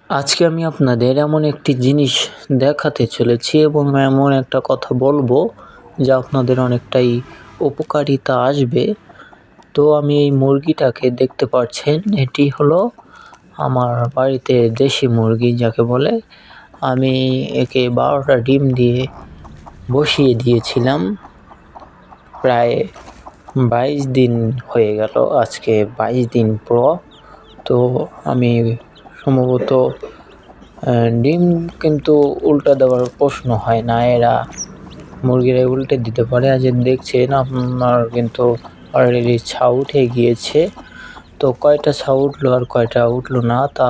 আজকে আমি আপনাদের এমন একটি জিনিস দেখাতে চলেছি এবং এমন একটা কথা বলবো যা আপনাদের অনেকটাই উপকারিতা আসবে। তো আমি এই মুরগিটাকে দেখতে পাচ্ছেন, এটি হলো আমার বাড়িতে দেশি মুরগি যাকে বলে। আমি একে 12টা ডিম দিয়ে বসিয়ে দিয়েছিলাম। প্রায় 22 দিন হয়ে গেল, আজকে 22 দিন পর। তো আমি সম্ভবত ডিম কিন্তু উল্টা দেওয়ার প্রশ্ন হয় না, মুরগিরা উল্টে দিতে পারে। আজ দেখছেন আপনার কিন্তু অলরেডি ছাউ উঠে গিয়েছে। তো কয়টা ছাউ উঠলো আর কয়টা উঠলো না তা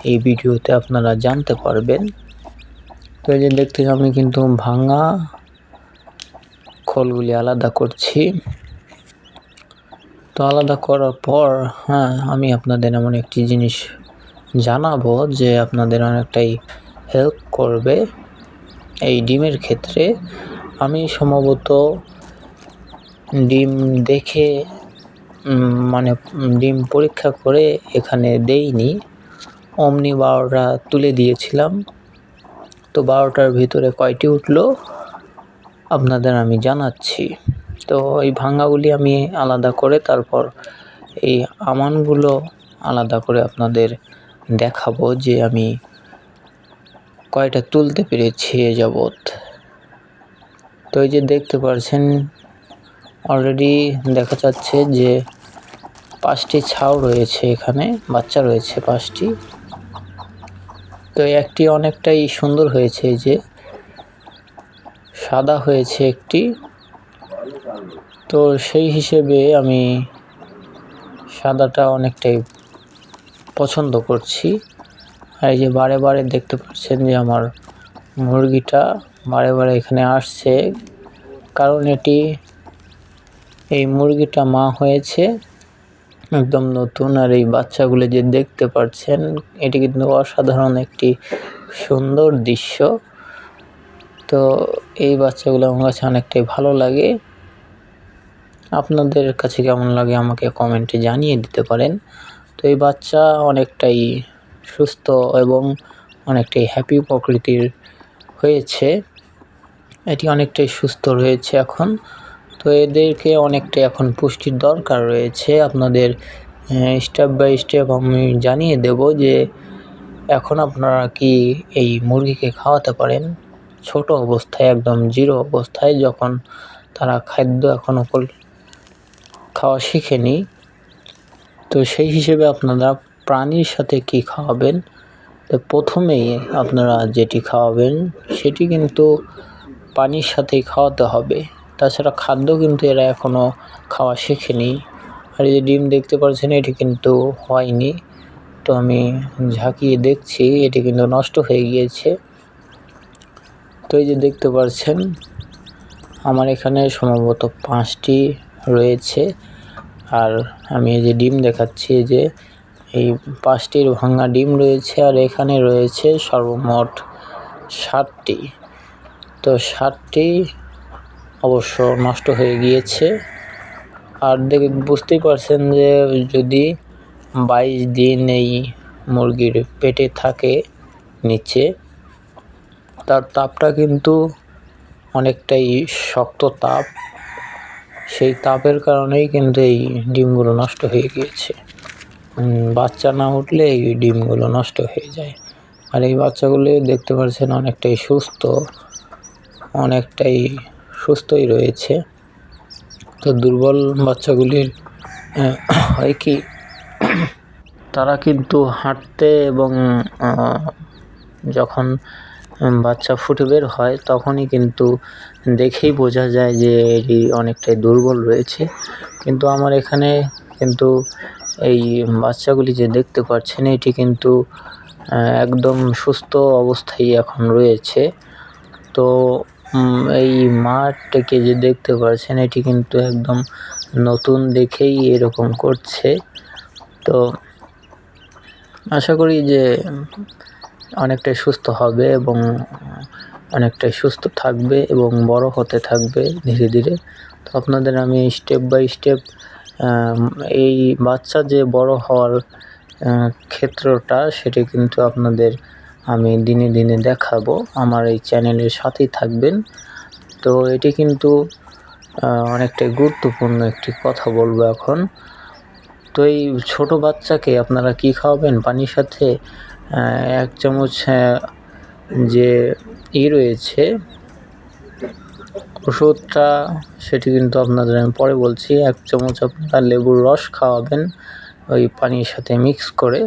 এই ভিডিওতে আপনারা জানতে পারবেন। তো এই যে দেখতে আমি কিন্তু ভাঙা খোলগুলি আলাদা করছি। তো আলাদা করার পর আমি আপনাদের এমন একটি জিনিস জানাবো যে আপনাদের অনেকটাই হেল্প করবে এই ডিমের ক্ষেত্রে। আমি সম্ভবত ডিম দেখে ডিম পরীক্ষা করে এখানে দেইনি, অমনি 12টা তুলে দিয়েছিলাম। তো 12টার ভিতরে কয়টি উঠলো আপনাদের আমি জানাচ্ছি। তো এই ভাঙাগুলি আমি আলাদা করে তারপর এই আমানগুলো আলাদা করে আপনাদের দেখাবো যে আমি কয়টা তুলতে পেরেছি এ যাবৎ। তো এই যে দেখতে পাচ্ছেন অলরেডি দেখা যাচ্ছে যে 5টি ছাউ রয়েছে, এখানে বাচ্চা রয়েছে 5টি। তো একটি অনেকটাই সুন্দর হয়েছে, যে সাদা হয়েছে একটি। তো সেই হিসেবে আমি সাদাটা অনেকটাই পছন্দ করছি। আর এই যে বারে বারে দেখতে পাচ্ছেন যে আমার মুরগিটা বারে বারে এখানে আসছে, কারণ এই মুরগিটা মা হয়েছে একদম নতুন। আর এই বাচ্চাগুলো যে দেখতে পাচ্ছেন, এটি কিন্তু অসাধারণ একটি সুন্দর দৃশ্য। তো এই বাচ্চাগুলো আমার কাছে অনেকটাই ভালো লাগে। আপনাদের কাছে কেমন লাগে আমাকে কমেন্টে জানিয়ে দিতে পারেন। তো এই বাচ্চা অনেকটাই সুস্থ এবং অনেকটাই হ্যাপি প্রকৃতির হয়েছে, এটি অনেকটাই সুস্থ রয়েছে এখন। তো এদেরকে অনেকটাই এখন পুষ্টির দরকার রয়েছে। আপনাদের স্টেপ বাই স্টেপ আমি জানিয়ে দেব যে এখন আপনারা কি এই মুরগিকে খাওয়াতে পারেন ছোট অবস্থায়, একদম জিরো অবস্থায়, যখন তারা খাদ্য এখনও খাওয়া শিখেনি। তো সেই হিসেবে আপনারা প্রাণীর সাথে কি খাওয়াবেন, তো প্রথমেই আপনারা যেটি খাওয়াবেন সেটি কিন্তু পানির সাথেই খাওয়াতে হবে। তাছাড়া খাদ্য কিন্তু এরা এখনও খাওয়া শেখেনি। আর এই যে ডিম দেখতে পাচ্ছেন, এটি কিন্তু হয়নি। তো আমি ঝাঁকিয়ে দেখছি, এটি কিন্তু নষ্ট হয়ে গিয়েছে। তো এই যে দেখতে পাচ্ছেন আমার এখানে সম্ভবত 5টি রয়েছে। আর আমি এই যে ডিম দেখাচ্ছি, যে এই 5টির ভাঙা ডিম রয়েছে, আর এখানে রয়েছে সর্বমোট 7টি। তো 7টি অবশ্য নষ্ট হয়ে গিয়েছে। আর দেখে বুঝতেই পারছেন যে যদি 22 দিন এই মুরগির পেটে থাকে নিচে, তার তাপটা কিন্তু অনেকটাই শক্ত তাপ। সেই তাপের কারণেই কিন্তু এই ডিমগুলো নষ্ট হয়ে গিয়েছে। বাচ্চা না উঠলে এই ডিমগুলো নষ্ট হয়ে যায়। আর এই বাচ্চাগুলি দেখতে পাচ্ছেন অনেকটাই সুস্থই রয়েছে। তো দুর্বল বাচ্চাগুলির হয় কি, তারা কিন্তু হাঁটতে এবং যখন বাচ্চা ফুটে বের হয় তখনই কিন্তু দেখেই বোঝা যায় যে এটি অনেকটাই দুর্বল রয়েছে। কিন্তু আমার এখানে কিন্তু এই বাচ্চাগুলি যে দেখতে পাচ্ছেন, এটি কিন্তু একদম সুস্থ অবস্থায় এখন রয়েছে। তো এই মাঠটাকে যে দেখতে পাচ্ছেন, এটি কিন্তু একদম নতুন দেখেই এরকম করছে। তো আশা করি যে অনেকটাই সুস্থ হবে এবং অনেকটাই সুস্থ থাকবে এবং বড় হতে থাকবে ধীরে ধীরে। তো আপনাদের আমি স্টেপ বাই স্টেপ এই বাচ্চা যে বড় হওয়ার ক্ষেত্রটা সেটি কিন্তু আপনাদের আমি দিনে দিনে দেখাবো। আমার এই চ্যানেলের সাথেই থাকবেন। তো এটি কিন্তু অনেকটাই গুরুত্বপূর্ণ একটি কথা বলবো এখন। তো এই ছোটো বাচ্চাকে আপনারা কি খাওয়াবেন? পানির সাথে 1 চামচ যে রয়েছে ওষুধটা, সেটি কিন্তু আপনাদের আমি পরে বলছি। 1 চামচ আপনারা লেবুর রস খাওয়াবেন ওই পানির সাথে মিক্স করে।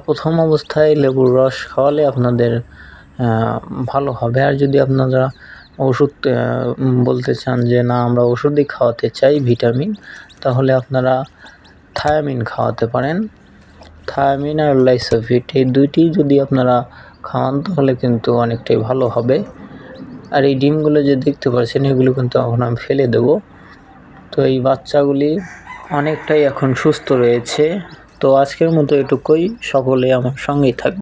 প্রথম অবস্থায় লেবুর রস খাওয়ালে আপনাদের ভালো হবে। আর যদি আপনারা ওষুধ বলতে চান যে না আমরা ওষুধই খাওয়াতে চাই ভিটামিন, তাহলে আপনারা থায়ামিন খাওয়াতে পারেন। থায়ামিন আর লাইসোভিট এই দুইটি যদি আপনারা খাওয়ান তাহলে কিন্তু অনেকটাই ভালো হবে। আর এই ডিমগুলো যে দেখতে পাচ্ছেন এগুলো কিন্তু এখন আমি ফেলে দেবো। তো এই বাচ্চাগুলি অনেকটাই এখন সুস্থ রয়েছে। তো আজকের মতো এটুকুই। সকলে আমার সঙ্গেই থাকবে।